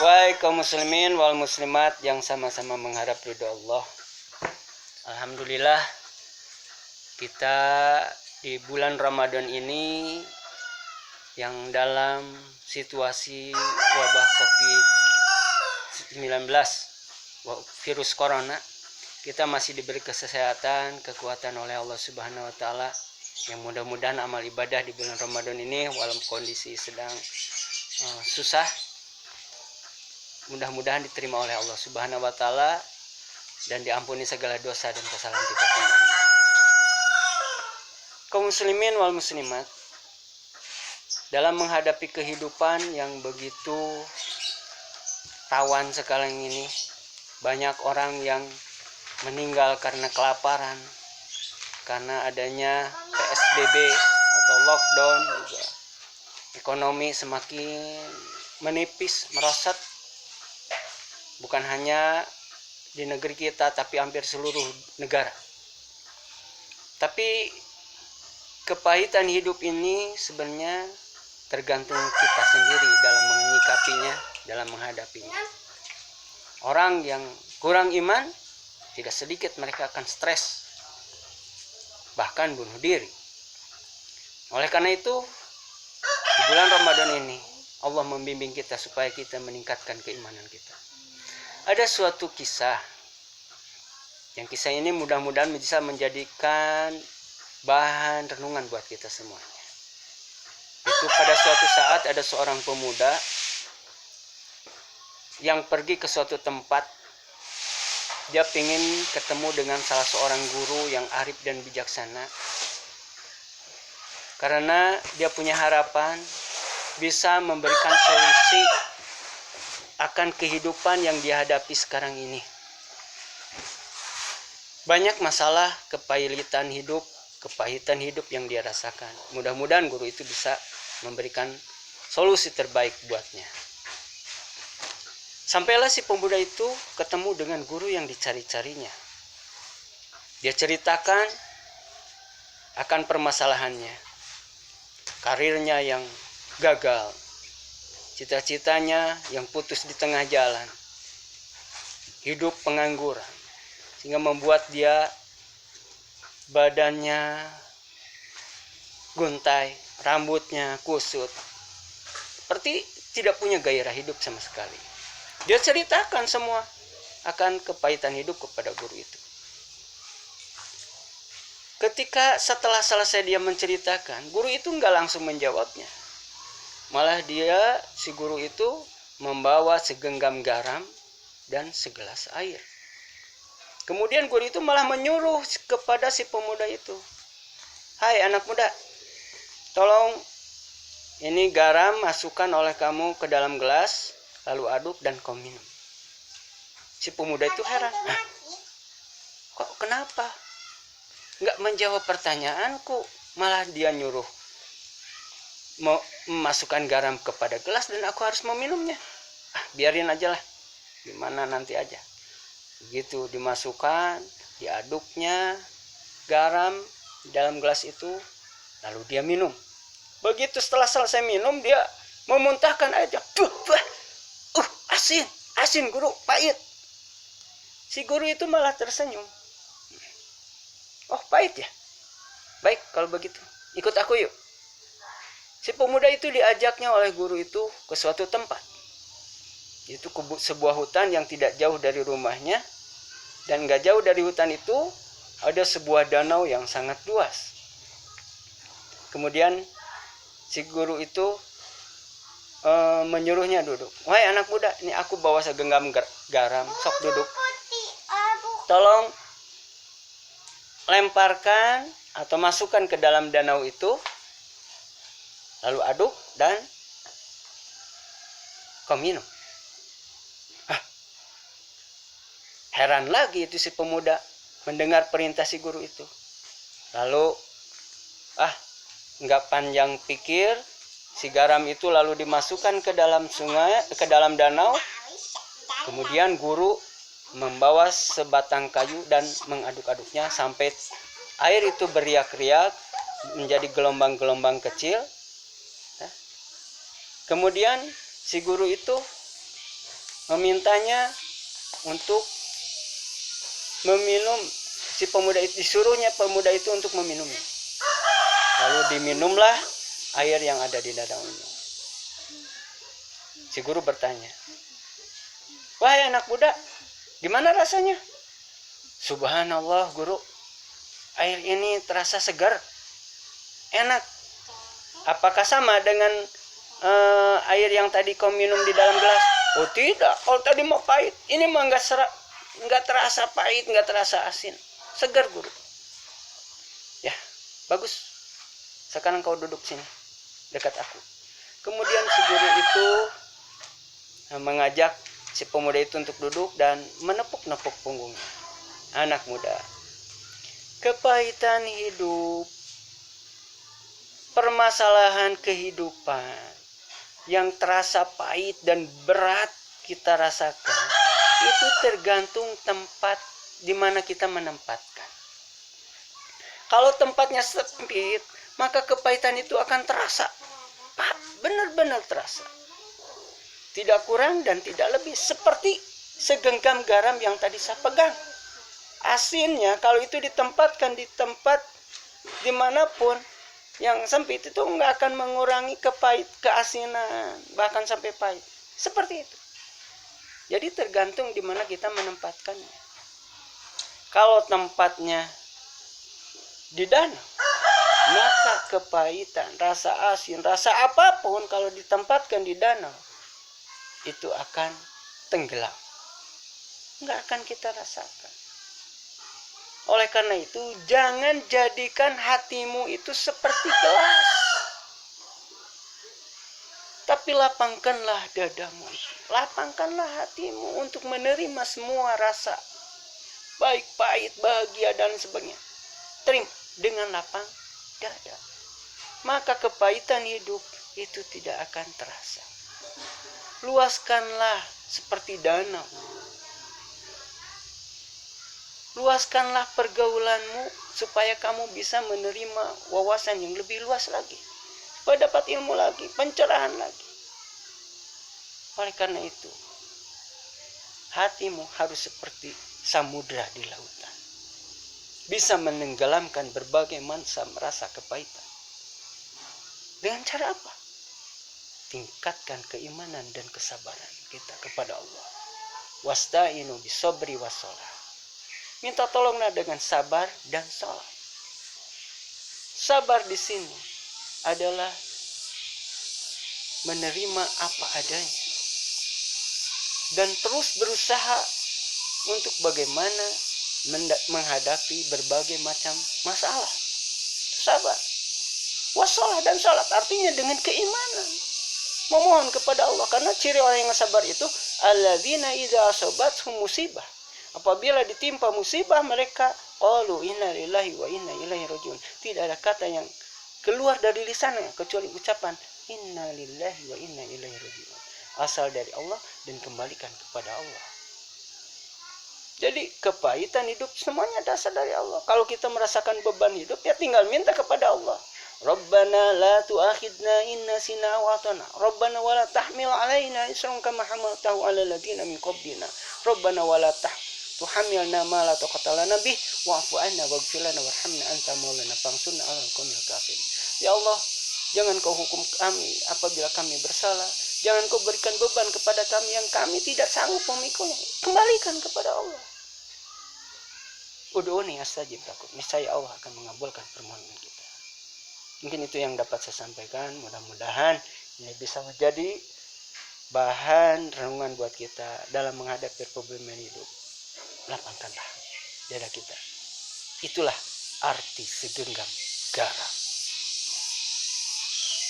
Wahai kaum muslimin wal muslimat yang sama-sama mengharap ridho Allah. Alhamdulillah kita di bulan Ramadan ini yang dalam situasi wabah COVID-19, virus corona, kita masih diberi kesehatan, kekuatan oleh Allah Subhanahu wa taala. Yang mudah-mudahan amal ibadah di bulan Ramadan ini walaupun kondisi sedang susah, mudah-mudahan diterima oleh Allah Subhanahu wa taala dan diampuni segala dosa dan kesalahan kita semua. Kaum muslimin wal muslimat, dalam menghadapi kehidupan yang begitu rawan sekarang ini, banyak orang yang meninggal karena kelaparan, karena adanya PSBB atau lockdown juga. Ekonomi semakin menipis, merosot, bukan hanya di negeri kita tapi hampir seluruh negara. Tapi kepahitan hidup ini sebenarnya tergantung kita sendiri dalam menyikapinya, dalam menghadapinya. Orang yang kurang iman, tidak sedikit mereka akan stres, bahkan bunuh diri. Oleh karena itu, di bulan Ramadan ini Allah membimbing kita supaya kita meningkatkan keimanan kita. Ada suatu kisah, yang kisah ini mudah-mudahan bisa menjadikan bahan renungan buat kita semuanya. Itu pada suatu saat ada seorang pemuda yang pergi ke suatu tempat. Dia ingin ketemu dengan salah seorang guru yang arif dan bijaksana, karena dia punya harapan bisa memberikan solusi akan kehidupan yang dihadapi sekarang ini. Banyak masalah, kepahitan hidup yang dia rasakan. Mudah-mudahan guru itu bisa memberikan solusi terbaik buatnya. Sampailah si pemuda itu ketemu dengan guru yang dicari-carinya. Dia ceritakan akan permasalahannya, karirnya yang gagal, cita-citanya yang putus di tengah jalan, hidup pengangguran, sehingga membuat dia badannya guntai, rambutnya kusut, seperti tidak punya gairah hidup sama sekali. Dia ceritakan semua akan kepahitan hidup kepada guru itu. Ketika setelah selesai dia menceritakan, guru itu enggak langsung menjawabnya. Malah si guru itu membawa segenggam garam dan segelas air. Kemudian guru itu malah menyuruh kepada si pemuda itu, "Hai anak muda, tolong ini garam masukkan oleh kamu ke dalam gelas, lalu aduk dan kau minum." Si pemuda itu heran, "Kok kenapa? Nggak menjawab pertanyaanku, malah dia nyuruh mau memasukkan garam kepada gelas dan aku harus meminumnya. Biarin aja lah, gimana nanti aja." Begitu dimasukkan, diaduknya garam dalam gelas itu, lalu dia minum. Begitu setelah selesai minum, dia memuntahkan aja. Asin guru, pahit. Si guru itu malah tersenyum. "Oh, pahit ya? Baik, kalau begitu ikut aku yuk." Si pemuda itu diajaknya oleh guru itu ke suatu tempat. Itu sebuah hutan yang tidak jauh dari rumahnya, dan gak jauh dari hutan itu ada sebuah danau yang sangat luas. Kemudian si guru itu menyuruhnya duduk. "Wahai anak muda, ini aku bawa segenggam garam, sok duduk. Tolong lemparkan atau masukkan ke dalam danau itu, lalu aduk dan kau minum." Heran lagi itu si pemuda mendengar perintah si guru itu. Lalu nggak panjang pikir, si garam itu lalu dimasukkan ke dalam sungai, ke dalam danau. Kemudian guru membawa sebatang kayu dan mengaduk-aduknya sampai air itu beriak-riak menjadi gelombang-gelombang kecil. Kemudian si guru itu memintanya untuk meminum. Si pemuda itu disuruhnya pemuda itu untuk meminumnya. Lalu diminumlah air yang ada di danau ini. Si guru bertanya, "Wahai anak muda, gimana rasanya?" "Subhanallah guru, air ini terasa segar, enak. Apakah sama dengan air yang tadi kau minum di dalam gelas?" "Oh tidak, kalau tadi mau pahit, ini mah nggak terasa pahit, nggak terasa asin, segar guru." "Ya, bagus. Sekarang kau duduk sini, dekat aku." Kemudian si guru itu mengajak si pemuda itu untuk duduk dan menepuk-nepuk punggungnya. "Anak muda, kepahitan hidup, permasalahan kehidupan yang terasa pahit dan berat kita rasakan, itu tergantung tempat di mana kita menempatkan. Kalau tempatnya sempit, maka kepahitan itu akan terasa, benar-benar terasa. Tidak kurang dan tidak lebih, seperti segenggam garam yang tadi saya pegang. Asinnya kalau itu ditempatkan di tempat dimanapun yang sempit, itu nggak akan mengurangi keasinan, bahkan sampai pahit. Seperti itu. Jadi tergantung di mana kita menempatkannya. Kalau tempatnya di danau, maka kepahitan, rasa asin, rasa apapun kalau ditempatkan di danau, itu akan tenggelam. Nggak akan kita rasakan. Oleh karena itu, jangan jadikan hatimu itu seperti gelas. Tapi lapangkanlah dadamu itu. Lapangkanlah hatimu untuk menerima semua rasa. Baik, pahit, bahagia, dan sebagainya. Terima dengan lapang dada. Maka kepahitan hidup itu tidak akan terasa. Luaskanlah seperti danau. Luaskanlah pergaulanmu supaya kamu bisa menerima wawasan yang lebih luas lagi. Supaya dapat ilmu lagi, pencerahan lagi. Oleh karena itu, hatimu harus seperti samudra di lautan. Bisa menenggelamkan berbagai macam rasa kepahitan. Dengan cara apa? Tingkatkan keimanan dan kesabaran kita kepada Allah. Wasta'inu bisobri wassalah. Minta tolonglah dengan sabar dan salat. Sabar di sini adalah menerima apa adanya dan terus berusaha untuk bagaimana menghadapi berbagai macam masalah. Sabar. Wassalah dan salat artinya dengan keimanan. Memohon kepada Allah, karena ciri orang yang sabar itu alladzina idza asabathum musibah. Apabila ditimpa musibah, mereka qalu inna lillahi wa inna ilaihi rajiun. Tidak ada kata yang keluar dari lisannya kecuali ucapan inna lillahi wa inna ilaihi rajiun. Asal dari Allah dan kembalikan kepada Allah. Jadi kepahitan hidup semuanya dasar dari Allah. Kalau kita merasakan beban hidup, ya tinggal minta kepada Allah. Rabbana la tu'akhidna in nasina wa atana. Rabbana wa la tahmil alaina isran kama hamaltahu 'alal ladzina min qablina. Rabbana wa la tuhammilna ma la taqata lana bih wa'fu 'anna waghfir lana warhamna anta maulana fansurna 'alal qaumil kafirin. Ya Allah, jangan kau hukum kami apabila kami bersalah. Jangan kau berikan beban kepada kami yang kami tidak sanggup memikulnya. Kembalikan kepada Allah. Ud'uni astajib lakum. Niscaya Allah akan mengabulkan permohonan kita. Mungkin itu yang dapat saya sampaikan. Mudah-mudahan ini bisa menjadi bahan renungan buat kita dalam menghadapi problem hidup. Lapangkanlah dada kita. Itulah arti segenggam garam.